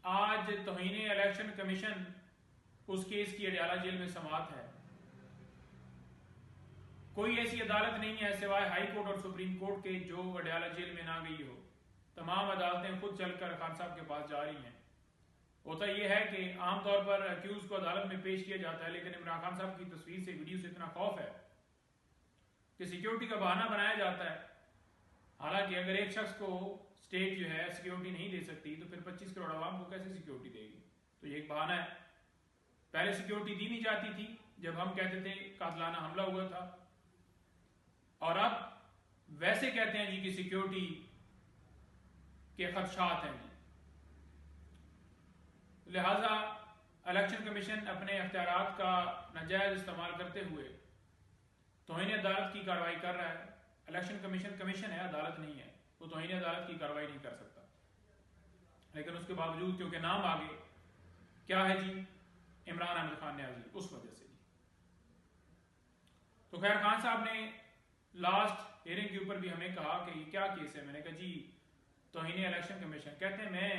आज तौहीन election commission उस case की अडयाला जेल में समात है। कोई ऐसी अदालत नहीं है सिवाय हाई कोर्ट और सुप्रीम कोर्ट के जो अडयाला जेल में ना गई हो। तमाम अदालतें खुद चलकर खान साहब के पास जा रही हैं। होता यह है कि आमतौर पर अक्यूज को अदालत में पेश किया जाता है, लेकिन इमरान खान साहब की तस्वीर से, वीडियो से इतना खौफ है कि सिक्योरिटी का बहाना बनाया जाता है। हालांकि अगर एक शख्स को स्टेट जो है सिक्योरिटी नहीं दे सकती तो फिर 25 करोड़ आवाम को कैसे सिक्योरिटी देगी? तो ये एक बहाना है। पहले सिक्योरिटी दी नहीं जाती थी जब हम कहते थे कातलाना हमला हुआ था, और अब वैसे कहते हैं जी कि सिक्योरिटी के खदशात हैं जी। लिहाजा इलेक्शन कमीशन अपने अख्तियारात का नाजायज इस्तेमाल करते हुए तौहीन अदालत की कार्रवाई कर रहा है। इलेक्शन कमीशन कमीशन है, अदालत नहीं है। वो तौहीन अदालत की कार्रवाई नहीं कर सकता, लेकिन उसके बावजूद क्योंकि नाम आगे क्या है जी, इमरान अहमद खान न्याजी, उस वजह से जी। तो खैर खान साहब ने लास्ट हियरिंग के ऊपर भी हमें कहा कि ये क्या केस है। मैंने कहा जी तौहीन इलेक्शन कमीशन। कहते हैं मैं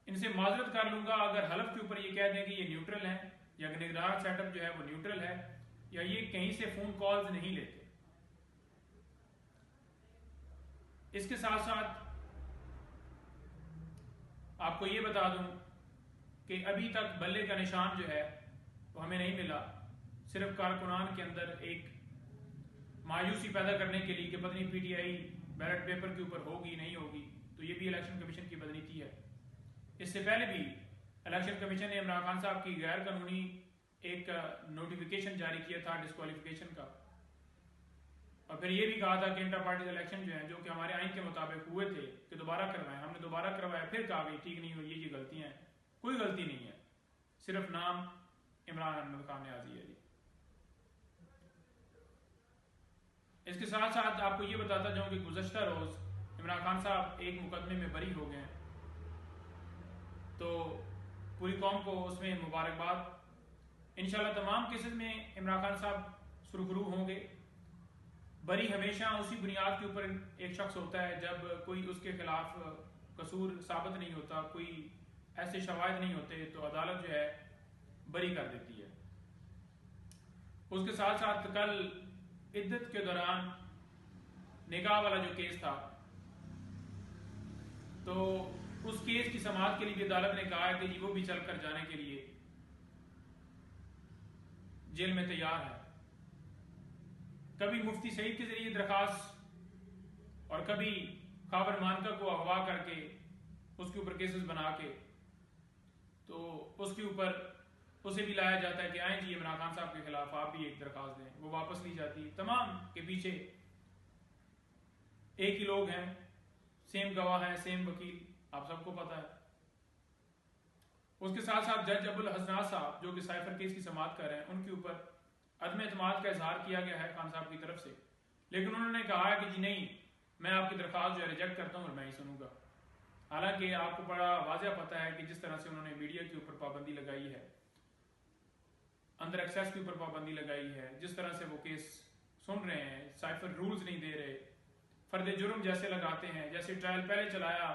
इनसे माजरत कर लूंगा अगर हलफ के ऊपर ये कह दें कि ये न्यूट्रल है, या निगरान सेटअप जो है वो न्यूट्रल है, या ये कहीं से फोन कॉल्स नहीं लेते। इसके साथ साथ आपको ये बता दूं कि अभी तक बल्ले का निशान जो है वो हमें नहीं मिला। सिर्फ कारकुनान के अंदर एक मायूसी पैदा करने के लिए कि पता नहीं पीटीआई बैलेट पेपर के ऊपर होगी नहीं होगी, तो ये भी इलेक्शन कमीशन की बदनीति है। इससे पहले भी इलेक्शन कमीशन ने इमरान खान साहब की गैर कानूनी एक नोटिफिकेशन जारी किया था डिस्क्वालिफिकेशन का, और फिर ये भी कहा था कि इंटर पार्टी इलेक्शन जो है, जो कि हमारे आइन के मुताबिक हुए थे, कि दोबारा करवाएं। हमने दोबारा करवाया, फिर कहा गई ठीक नहीं हुई, ये गलतियां हैं। कोई गलती नहीं है, सिर्फ नाम इमरान अहमद खान न्याजी है जी। इसके साथ साथ आपको ये बताता जाऊं कि गुज़श्ता रोज इमरान खान साहब एक मुकदमे में बरी हो गए, तो पूरी कौम को उसमें मुबारकबाद। इंशाल्लाह तमाम केसेस में इमरान खान साहब सुरखरू होंगे। बरी हमेशा उसी बुनियाद के ऊपर एक शख्स होता है जब कोई उसके खिलाफ कसूर साबित नहीं होता, कोई ऐसे शवाहिद नहीं होते, तो अदालत जो है बरी कर देती है। उसके साथ साथ कल इद्दत के दौरान निकाह वाला जो केस था, तो उस केस की समाअत के लिए भी अदालत ने कहा है कि जी वो भी चलकर जाने के लिए जेल में तैयार है। कभी मुफ्ती सईद के जरिए दरखास्त, और कभी खाबर मानका को अगवा करके उसके ऊपर केसेस बना के, तो उसके ऊपर उसे भी लाया जाता है कि आए जी इमरान खान साहब के खिलाफ आप भी एक दरखास्त दें, वो वापस ली जाती है। तमाम के पीछे एक ही लोग हैं, सेम गवाह हैं, सेम वकील, आप सबको पता है। उसके साथ साथ जज अबुल हसनात साहब जो कि साइफर केस की समाअत कर रहे हैं, उनके ऊपर अदम एतमाद का इजहार किया गया है खान साहब की तरफ से, लेकिन उन्होंने कहा है कि जी नहीं, मैं आपकी दरख्वास्त जो है रिजेक्ट करता हूं और मैं ही सुनूंगा। हालांकि आपको बड़ा वाज़ेह पता है कि जिस तरह से उन्होंने मीडिया के ऊपर पाबंदी लगाई है, अंदर एक्सेस के ऊपर पाबंदी लगाई है, जिस तरह से वो केस सुन रहे हैं, साइफर रूल्स नहीं दे रहे, फर्द जुर्म जैसे लगाते हैं, जैसे ट्रायल पहले चलाया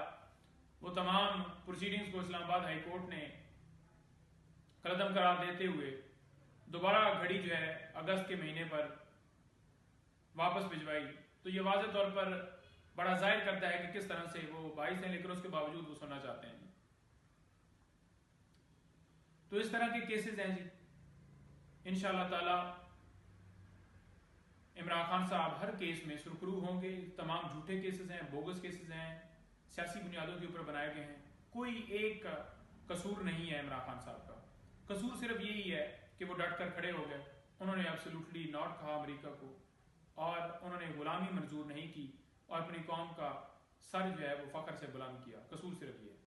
वो तमाम प्रोसीडिंग्स को इस्लामाबाद हाई कोर्ट ने कलदम करार देते हुए दोबारा घड़ी जो है अगस्त के महीने पर वापस भिजवाई, तो ये वाज़ेह तौर पर बड़ा जाहिर करता है कि किस तरह से वो बाइस हैं, लेकिन उसके बावजूद वो सुनना चाहते हैं। तो इस तरह के केसेस हैं जी। इंशाअल्लाह ताला इमरान खान साहब हर केस में सुरखरू होंगे। तमाम झूठे केसेस हैं, बोगस केसेस हैं, सियासी बुनियादों के ऊपर बनाए गए हैं। कोई एक कसूर नहीं है इमरान खान साहब का। कसूर सिर्फ यही है कि वो डट कर खड़े हो गए, उन्होंने एब्सोल्युटली नॉट कहा अमेरिका को, और उन्होंने गुलामी मंजूर नहीं की, और अपनी कौम का सर जो है वो फख्र से बुलंद किया। कसूर सिर्फ ये है।